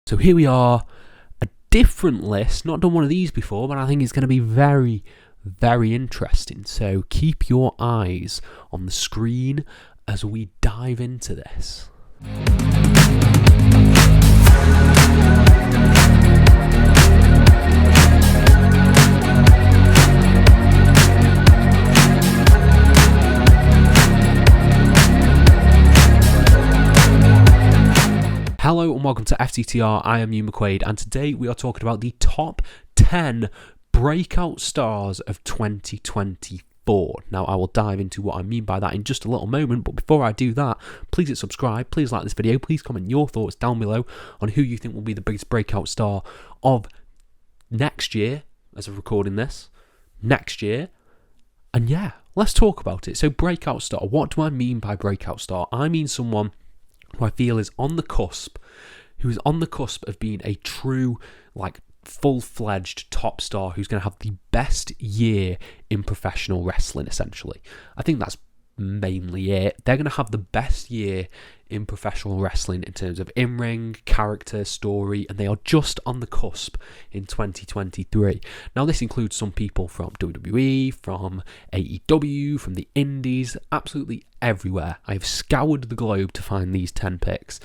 So here we are, a different list, not done one of these before, but I think it's going to be very, very interesting. So keep your eyes on the screen as we dive into this. Hello and welcome to FTTR, I am Hugh McQuaid, and today we are talking about the top 10 breakout stars of 2024. Now I will dive into what I mean by that in just a little moment, but before I do that, please hit subscribe, please like this video, please comment your thoughts down below on who you think will be the biggest breakout star of next year, as of recording this, next year, and yeah, let's talk about it. So breakout star, what do I mean by breakout star? I mean someone who I feel is on the cusp, who is on the cusp of being a true, full-fledged top star who's going to have the best year in professional wrestling, essentially. I think that's mainly it. They're going to have the best year in professional wrestling in terms of in-ring, character, story, and they are just on the cusp in 2023. Now, this includes some people from WWE, from AEW, from the Indies, absolutely everywhere. I have scoured the globe to find these 10 picks,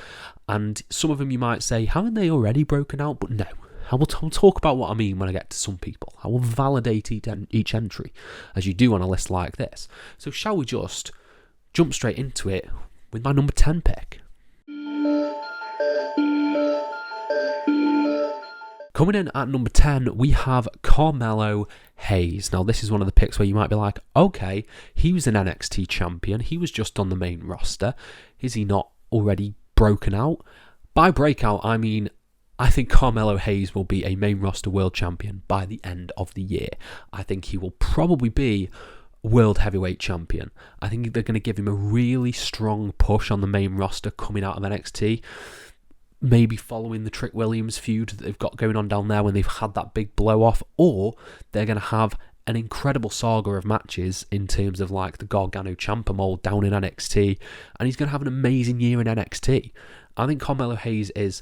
and some of them you might say, haven't they already broken out? But no. I will talk about what I mean when I get to some people. I will validate each entry, as you do on a list like this. So shall we just jump straight into it with my number 10 pick? Coming in at number 10, we have Carmelo Hayes. Now, this is one of the picks where you might be like, okay, he was an NXT champion. He was just on the main roster. Is he not already broken out? By breakout, I mean, I think Carmelo Hayes will be a main roster world champion by the end of the year. I think he will probably be world heavyweight champion. I think they're going to give him a really strong push on the main roster coming out of NXT. Maybe following the Trick Williams feud that they've got going on down there when they've had that big blow off, or they're going to have an incredible saga of matches in terms of the Gargano Ciampa mold down in NXT, and he's going to have an amazing year in NXT. I think Carmelo Hayes is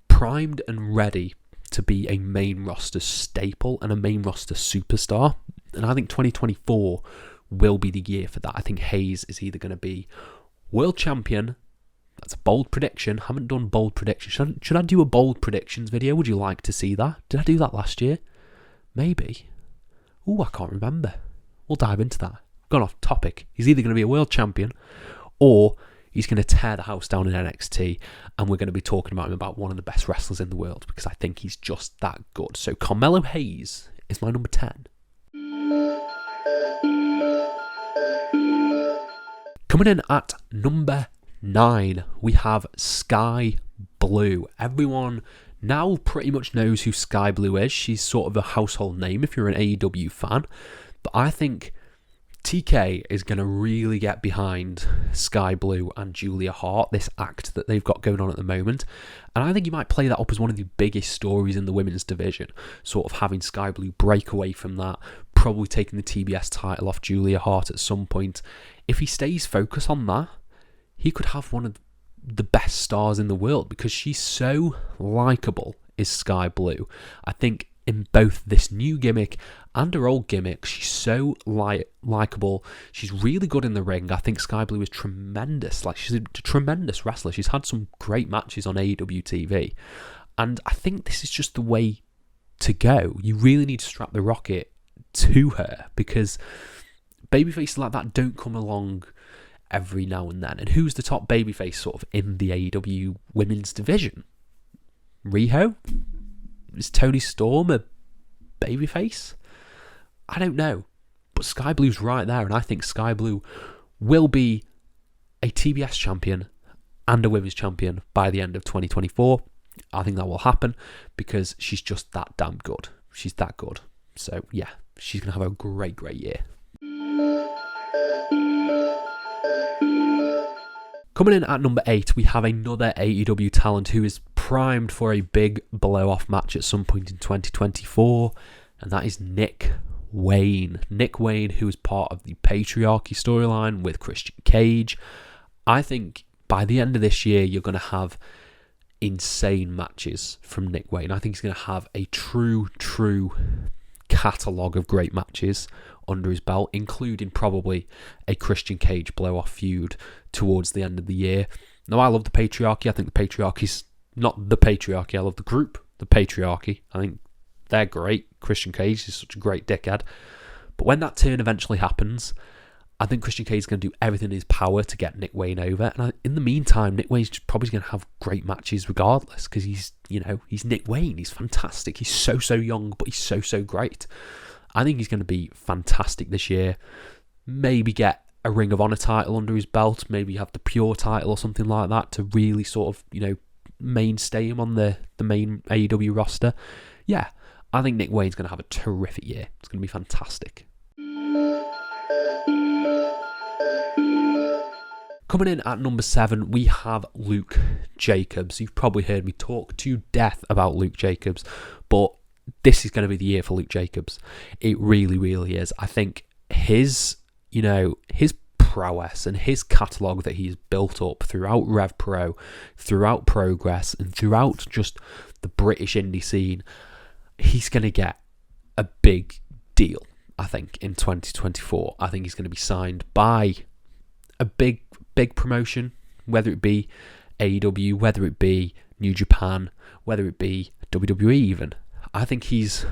primed and ready to be a main roster staple and a main roster superstar, and I think 2024 will be the year for that. I think Hayes is either going to be world champion. That's a bold prediction. Haven't done bold predictions. Should I do a bold predictions video? Would you like to see that? Did I do that last year? Maybe. I can't remember. We'll dive into that. Gone off topic. He's either going to be a world champion or he's going to tear the house down in NXT, and we're going to be talking about him about one of the best wrestlers in the world because I think he's just that good. So Carmelo Hayes is my number 10. Coming in at number 9, we have Sky Blue. Everyone now pretty much knows who Sky Blue is. She's sort of a household name if you're an AEW fan, but I think TK is going to really get behind Sky Blue and Julia Hart, this act that they've got going on at the moment. And I think you might play that up as one of the biggest stories in the women's division, sort of having Sky Blue break away from that, probably taking the TBS title off Julia Hart at some point. If he stays focused on that, he could have one of the best stars in the world because she's so likeable, is Sky Blue. I think in both this new gimmick and her old gimmick, she's so likeable. She's really good in the ring. I think Sky Blue is tremendous. She's a tremendous wrestler. She's had some great matches on AEW TV. And I think this is just the way to go. You really need to strap the rocket to her because babyfaces like that don't come along every now and then. And who's the top babyface sort of in the AEW women's division? Riho? Is Tony Storm a babyface? I don't know. But Sky Blue's right there, and I think Sky Blue will be a TBS champion and a women's champion by the end of 2024. I think that will happen because she's just that damn good. She's that good. So, yeah, she's going to have a great, great year. Coming in at number 8, we have another AEW talent who is primed for a big blow-off match at some point in 2024, and that is Nick Wayne. Nick Wayne, who is part of the Patriarchy storyline with Christian Cage. I think by the end of this year, you're going to have insane matches from Nick Wayne. I think he's going to have a true catalogue of great matches under his belt, including probably a Christian Cage blow-off feud towards the end of the year. Now, I love the Patriarchy. I think the Patriarchy's not the Patriarchy. I love the group, the Patriarchy. I think they're great. Christian Cage is such a great dickhead. But when that turn eventually happens, I think Christian Cage is going to do everything in his power to get Nick Wayne over. And in the meantime, Nick Wayne's probably going to have great matches regardless, because he's Nick Wayne. He's fantastic. He's so young, but he's so great. I think he's going to be fantastic this year. Maybe get a Ring of Honor title under his belt. Maybe have the Pure title or something like that to really sort of, mainstay him on the main AEW roster. Yeah, I think Nick Wayne's going to have a terrific year. It's going to be fantastic. Coming in at number 7, we have Luke Jacobs. You've probably heard me talk to death about Luke Jacobs, but this is going to be the year for Luke Jacobs. It really is. I think his prowess and his catalogue that he's built up throughout Rev Pro, throughout Progress, and throughout just the British indie scene, he's going to get a big deal, I think, in 2024. I think he's going to be signed by a big promotion, whether it be AEW, whether it be New Japan, whether it be WWE even. I think he's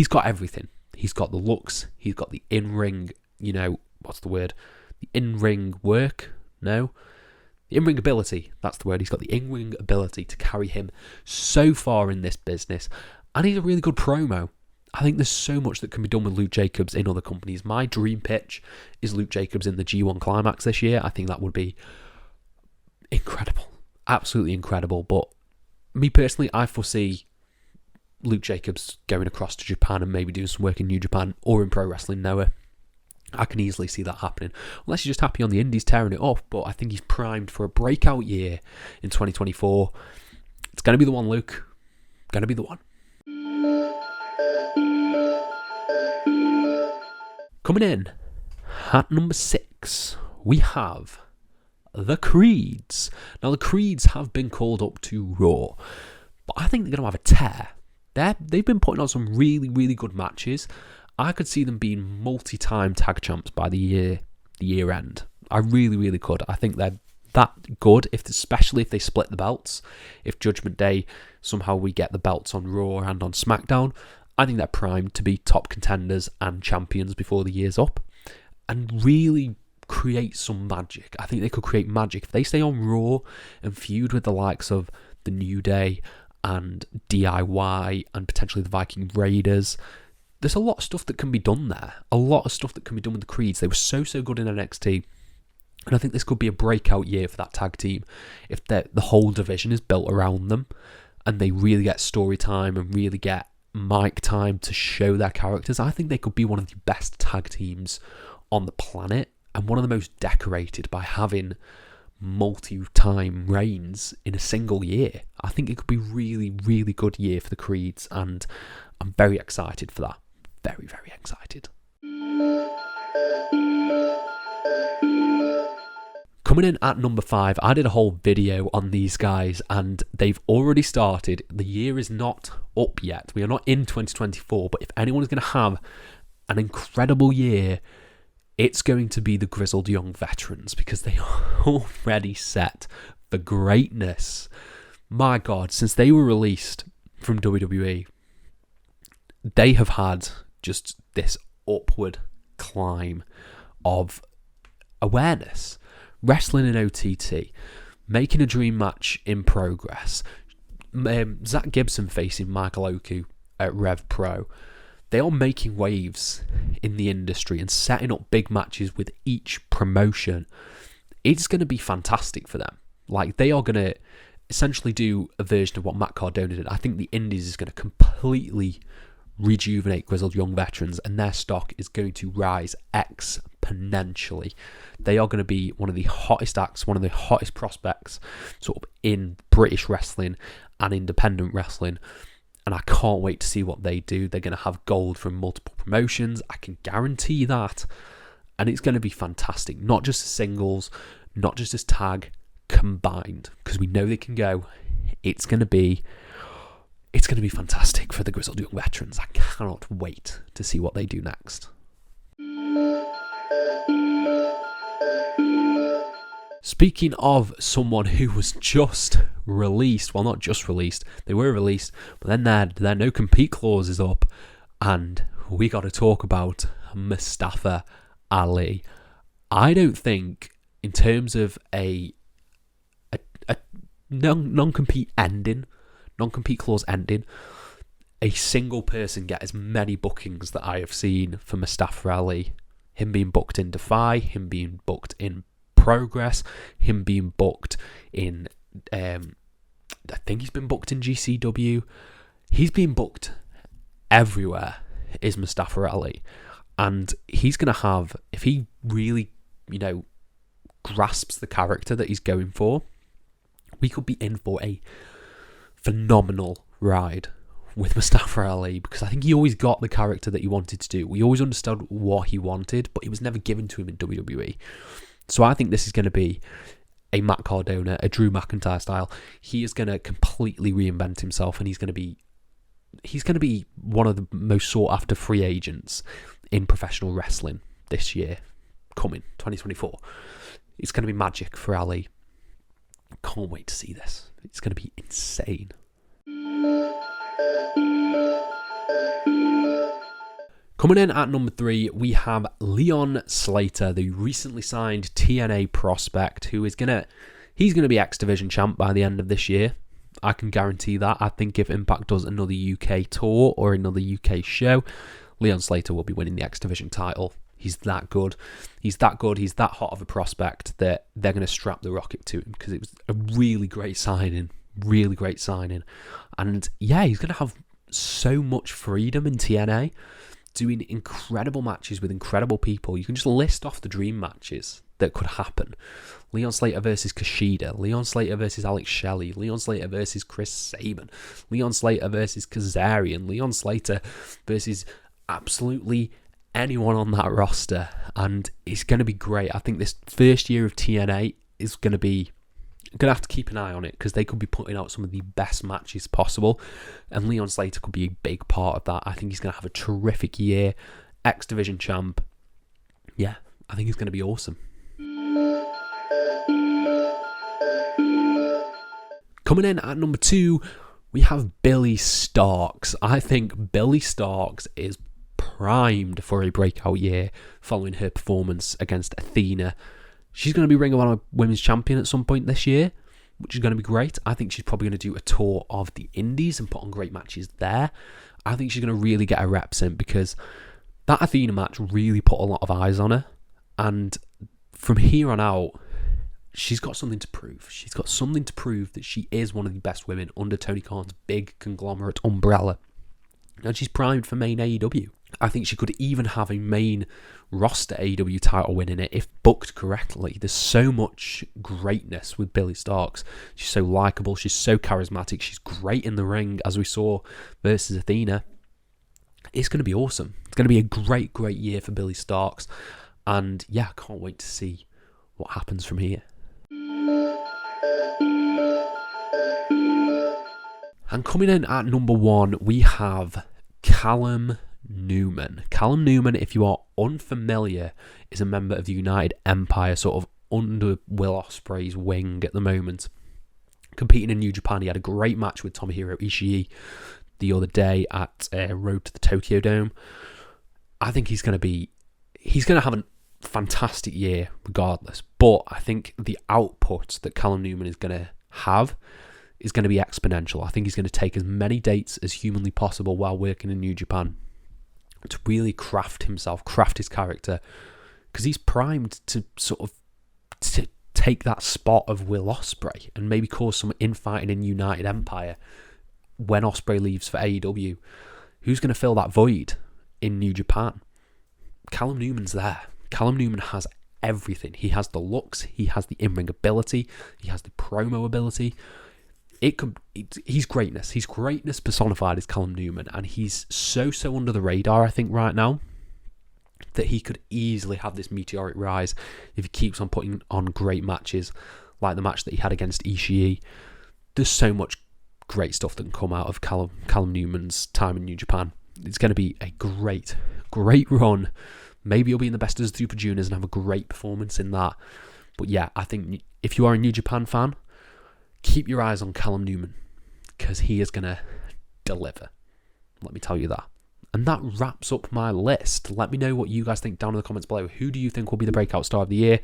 got everything. He's got the looks, he's got the in-ring, what's the word? The in-ring work? No? The in-ring ability, that's the word. He's got the in-ring ability to carry him so far in this business. And he's a really good promo. I think there's so much that can be done with Luke Jacobs in other companies. My dream pitch is Luke Jacobs in the G1 Climax this year. I think that would be incredible. Absolutely incredible. But me personally, I foresee Luke Jacobs going across to Japan and maybe doing some work in New Japan or in Pro Wrestling Noah. I can easily see that happening. Unless he's just happy on the indies tearing it up. But I think he's primed for a breakout year in 2024. It's going to be the one, Luke. Going to be the one. Coming in at number 6, we have the Creeds. Now, the Creeds have been called up to Raw, but I think they're going to have a tear. They've been putting on some really good matches. I could see them being multi-time tag champs by the year end. I really could. I think they're that good, especially if they split the belts. If Judgment Day, somehow we get the belts on Raw and on SmackDown, I think they're primed to be top contenders and champions before the year's up and really create some magic. I think they could create magic. If they stay on Raw and feud with the likes of the New Day and DIY and potentially the Viking Raiders, there's a lot of stuff that can be done there. A lot of stuff that can be done with the Creeds. They were so good in NXT. And I think this could be a breakout year for that tag team if the whole division is built around them and they really get story time and really get mic time to show their characters. I think they could be one of the best tag teams on the planet and one of the most decorated by having multi-time reigns in a single year. I think it could be really good year for the Creeds, and I'm very excited for that. Very excited. Coming in at number 5, I did a whole video on these guys and they've already started. The year is not up yet. We are not in 2024, but if anyone is going to have an incredible year, it's going to be the Grizzled Young Veterans, because they are already set for greatness. My God, since they were released from WWE, they have had just this upward climb of awareness. Wrestling in OTT, making a dream match in Progress, Zach Gibson facing Michael Oku at Rev Pro. They are making waves in the industry and setting up big matches with each promotion. It's going to be fantastic for them. Like, they are going to essentially do a version of what Matt Cardona did. I think the Indies is going to completely rejuvenate Grizzled Young Veterans, and their stock is going to rise exponentially. They are going to be one of the hottest acts, one of the hottest prospects sort of in British wrestling and independent wrestling, and I can't wait to see what they do. They're going to have gold from multiple promotions, I can guarantee that, and it's going to be fantastic, not just as singles, not just as tag, combined, because we know they can go It's going to be fantastic for the Grizzled Young Veterans. I cannot wait to see what they do next. Speaking of someone who was just released, well, not just released, they were released, but then their no-compete clause is up, and we got to talk about Mustafa Ali. I don't think, in terms of a non-compete clause ending, a single person get as many bookings that I have seen for Mustafa Ali. Him being booked in Defy, him being booked in Progress, him being booked in, I think he's been booked in GCW. He's been booked everywhere, is Mustafa Ali. And he's going to have, if he really, grasps the character that he's going for, we could be in for a phenomenal ride with Mustafa Ali, because I think he always got the character that he wanted to do. We always understood what he wanted, but it was never given to him in WWE. So I think this is going to be a Matt Cardona, a Drew McIntyre style. He is going to completely reinvent himself, and he's going to be one of the most sought after free agents in professional wrestling this year, coming 2024. It's going to be magic for Ali. Can't wait to see this. It's going to be insane. Coming in at number 3, we have Leon Slater, the recently signed TNA prospect, he's going to be X Division champ by the end of this year. I can guarantee that. I think if Impact does another UK tour or another UK show, Leon Slater will be winning the X Division title. He's that good. He's that hot of a prospect that they're going to strap the rocket to him, because it was a really great signing. And yeah, he's going to have so much freedom in TNA, doing incredible matches with incredible people. You can just list off the dream matches that could happen. Leon Slater versus Kushida, Leon Slater versus Alex Shelley, Leon Slater versus Chris Sabin, Leon Slater versus Kazarian, Leon Slater versus absolutely anyone on that roster. And it's going to be great. I think this first year of TNA is going to have to keep an eye on it, because they could be putting out some of the best matches possible, and Leon Slater could be a big part of that. I think he's going to have a terrific year. X Division champ. Yeah, I think he's going to be awesome. Coming in at number 2, we have Billie Starkz. I think Billie Starkz is primed for a breakout year following her performance against Athena. She's going to be Ring of Honor Women's Champion at some point this year, which is going to be great. I think she's probably going to do a tour of the Indies and put on great matches there. I think she's going to really get her reps in, because that Athena match really put a lot of eyes on her. And from here on out, she's got something to prove. She's got something to prove that she is one of the best women under Tony Khan's big conglomerate umbrella. And she's primed for main AEW. I think she could even have a main roster AEW title win in it if booked correctly. There's so much greatness with Billie Starkz. She's so likeable. She's so charismatic. She's great in the ring, as we saw versus Athena. It's going to be awesome. It's going to be a great, great year for Billie Starkz. And yeah, I can't wait to see what happens from here. And coming in at number 1, we have Callum Newman. Callum Newman, if you are unfamiliar, is a member of the United Empire, sort of under Will Ospreay's wing at the moment. Competing in New Japan, he had a great match with Tomohiro Ishii the other day at Road to the Tokyo Dome. I think he's going to have a fantastic year regardless, but I think the output that Callum Newman is going to have is going to be exponential. I think he's going to take as many dates as humanly possible while working in New Japan to really craft his character, because he's primed to to take that spot of Will Ospreay and maybe cause some infighting in United Empire when Ospreay leaves for AEW. Who's going to fill that void in New Japan? Callum Newman's there. Callum Newman has everything. He has the looks, he has the in-ring ability, he has the promo ability. He's greatness. He's greatness personified as Callum Newman, and he's so under the radar, I think, right now, that he could easily have this meteoric rise if he keeps on putting on great matches, like the match that he had against Ishii. There's so much great stuff that can come out of Callum Newman's time in New Japan. It's going to be a great run. Maybe he'll be in the best of the Super Juniors and have a great performance in that. But yeah, I think if you are a New Japan fan, keep your eyes on Callum Newman, because he is going to deliver. Let me tell you that. And that wraps up my list. Let me know what you guys think down in the comments below. Who do you think will be the breakout star of the year?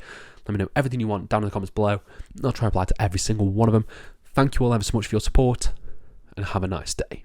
Let me know everything you want down in the comments below. I'll try to reply to every single one of them. Thank you all ever so much for your support, and have a nice day.